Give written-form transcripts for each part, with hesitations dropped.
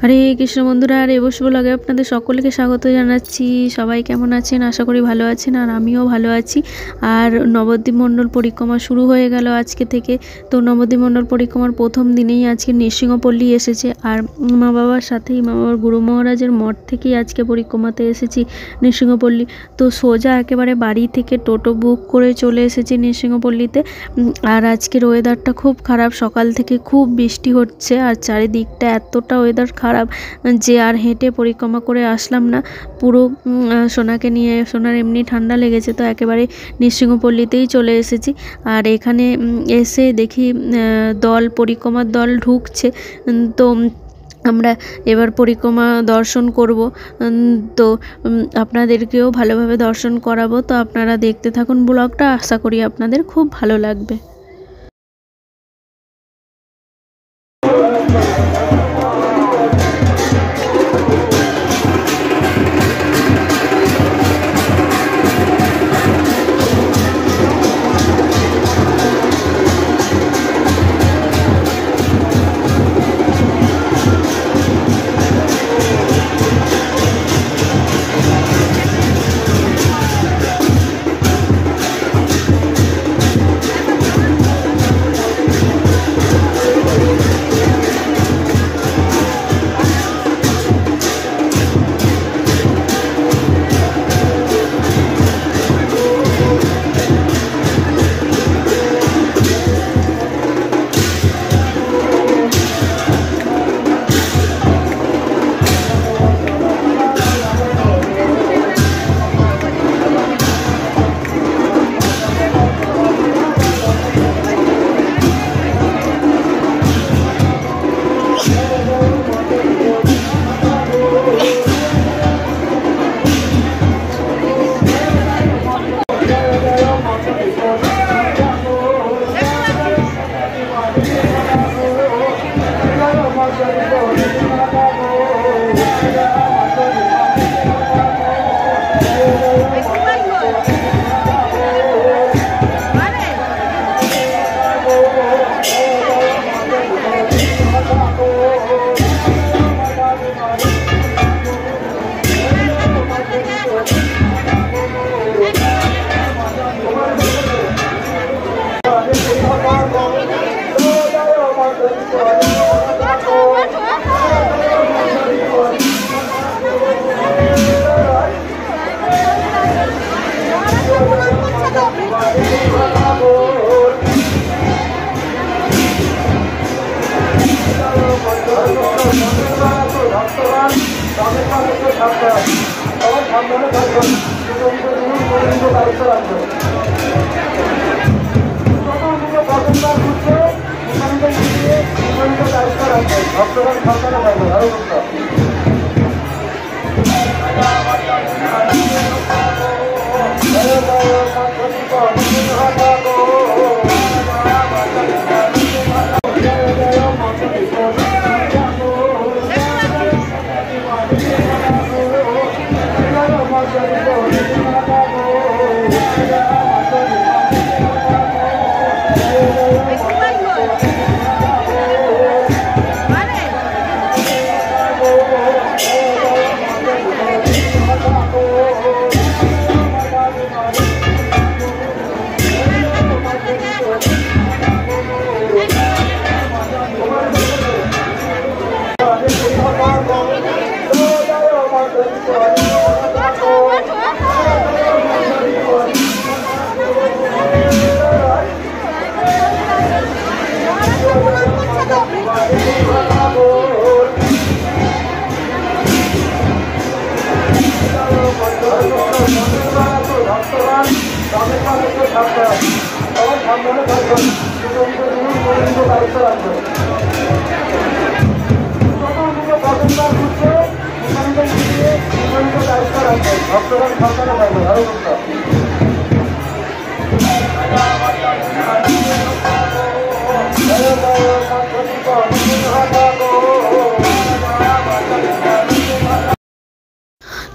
হরে কৃষ্ণ বন্ধুরা, আর এবস ব্লগে আপনাদের সকলকে স্বাগত জানাচ্ছি। সবাই কেমন আছেন? আশা করি ভালো আছেন, আর আমিও ভালো আছি। আর নবদ্বীপ মণ্ডল পরিক্রমা শুরু হয়ে গেল আজকে থেকে। তো নবদ্বীপ মণ্ডল পরিক্রমার প্রথম দিনেই আজকে নৃসিংহপল্লী এসেছে, আর মা বাবার সাথেই মা বাবার গুরু মহারাজের মঠ থেকেই আজকে পরিক্রমাতে এসেছি নৃসিংহপল্লী। তো সোজা একেবারে বাড়ি থেকে টোটো বুক করে চলে এসেছি নৃসিংহপল্লীতে। আর আজকের ওয়েদারটা খুব খারাপ, সকাল থেকে খুব বৃষ্টি হচ্ছে, আর চারিদিকটা এতটা ওয়েদার খারাপ যে আর হেঁটে পরিক্রমা করে আসলাম না। পুরো সোনাকে নিয়ে, সোনার এমনি ঠান্ডা লেগেছে, তো একেবারে নৃসিংহপল্লীতেই চলে এসেছি। আর এখানে এসে দেখি পরিক্রমার দল ঢুকছে। তো আমরা এবার পরিক্রমা দর্শন করব, তো আপনাদেরকেও ভালোভাবে দর্শন করাবো। তো আপনারা দেখতে থাকুন ব্লগটা, আশা করি আপনাদের খুব ভালো লাগবে।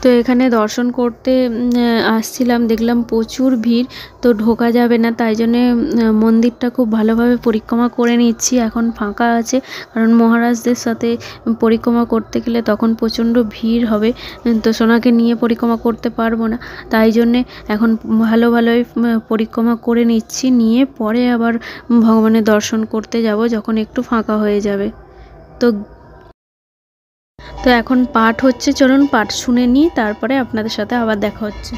তো তো এখানে দর্শন করতে আসছিলাম, দেখলাম প্রচুর ভিড়, তো ঢোকা যাবে না, তাই জন্যে মন্দিরটা খুব ভালোভাবে পরিক্রমা করে নিচ্ছি। এখন ফাঁকা আছে, কারণ মহারাজদের সাথে পরিক্রমা করতে গেলে তখন প্রচণ্ড ভিড় হবে, তো সোনাকে নিয়ে পরিক্রমা করতে পারবো না, তাই জন্যে এখন ভালোই পরিক্রমা করে নিচ্ছি, নিয়ে পরে আবার ভগবানের দর্শন করতে যাব যখন একটু ফাঁকা হয়ে যাবে। তো এখন পাঠ হচ্ছে, চলুন পাঠ শুনে নিই, তারপরে আপনাদের সাথে আবার দেখা হচ্ছে।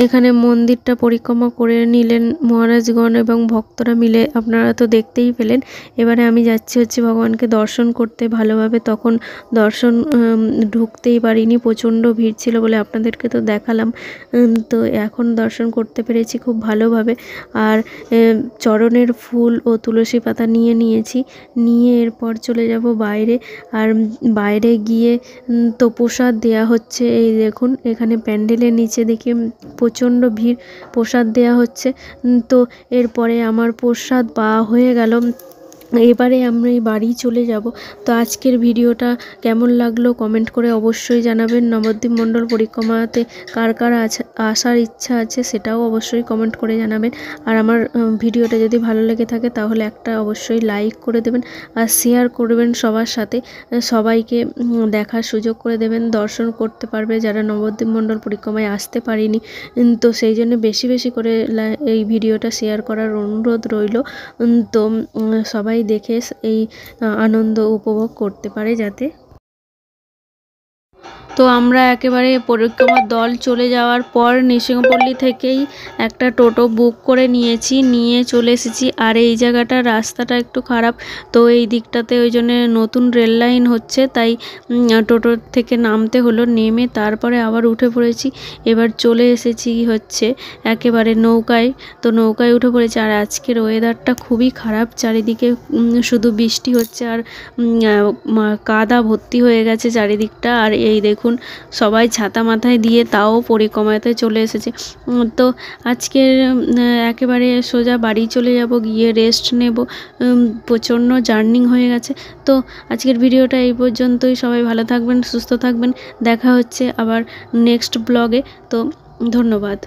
এখানে মন্দিরটা পরিক্রমা করে নিলেন মহারাজগণ এবং ভক্তরা মিলে, আপনারা তো দেখতেই পেলেন। এবারে আমি যাচ্ছি হচ্ছে ভগবানকে দর্শন করতে ভালোভাবে। তখন দর্শন ঢুকতেই পারিনি, প্রচণ্ড ভিড় ছিল বলে আপনাদেরকে তো দেখালাম। তো এখন দর্শন করতে পেরেছি খুব ভালোভাবে। আর চরণের ফুল ও তুলসী পাতা নিয়ে নিয়েছি, নিয়ে এরপর চলে যাব বাইরে। আর বাইরে গিয়ে তো প্রসাদ দেয়া হচ্ছে। এই দেখুন এখানে প্যান্ডেলের নিচে দেখি প্রচণ্ড ভিড়, প্রসাদ দেয়া হচ্ছে। তো এরপরে আমার প্রসাদ পাওয়া হয়ে গেল। এবারে আমরা এই বাড়ি চলে যাব। তো আজকের ভিডিওটা কেমন লাগলো কমেন্ট করে অবশ্যই জানাবেন। নবদ্বীপ মণ্ডল পরিক্রমাতে কার কার আসার ইচ্ছা আছে সেটাও অবশ্যই কমেন্ট করে জানাবেন। আর আমার ভিডিওটা যদি ভালো লেগে থাকে তাহলে একটা অবশ্যই লাইক করে দেবেন আর শেয়ার করবেন সবার সাথে, সবাইকে দেখার সুযোগ করে দেবেন, দর্শন করতে পারবে যারা নবদ্বীপ মণ্ডল পরিক্রমায় আসতে পারিনি। তো সেই জন্য বেশি বেশি করে এই ভিডিওটা শেয়ার করার অনুরোধ রইল। তো সবাই দেখে এই আনন্দ উপভোগ করতে পারে যাতে। তো আমরা একেবারে পরিক্রমার দল চলে যাওয়ার পর নৃসিংহপল্লী থেকেই একটা টোটো বুক করে নিয়েছি, নিয়ে চলে এসেছি। আর এই জায়গাটার রাস্তাটা একটু খারাপ, তো এই দিকটাতে ওই জন্য নতুন রেল লাইন হচ্ছে, তাই টোটোর থেকে নামতে হলো। নেমে তারপরে আবার উঠে পড়েছি। এবার চলে এসেছি হচ্ছে একেবারে নৌকায়। তো নৌকায় উঠে পড়েছি। আর আজকের ওয়েদারটা খুবই খারাপ, চারিদিকে শুধু বৃষ্টি হচ্ছে আর কাদা ভর্তি হয়ে গেছে চারিদিকটা। আর এই দেখুন সবাই ছাতা মাথায় দিয়ে তাও পরিক্রমাতে চলে এসেছে। তো আজকের একেবারে সোজা বাড়ি চলে যাব, গিয়ে রেস্ট নেব। প্রচণ্ড জার্নি হয়ে গেছে। তো আজকের ভিডিওটা এই পর্যন্তই। সবাই ভালো থাকবেন, সুস্থ থাকবেন। দেখা হচ্ছে আবার নেক্সট ব্লগে। তো ধন্যবাদ।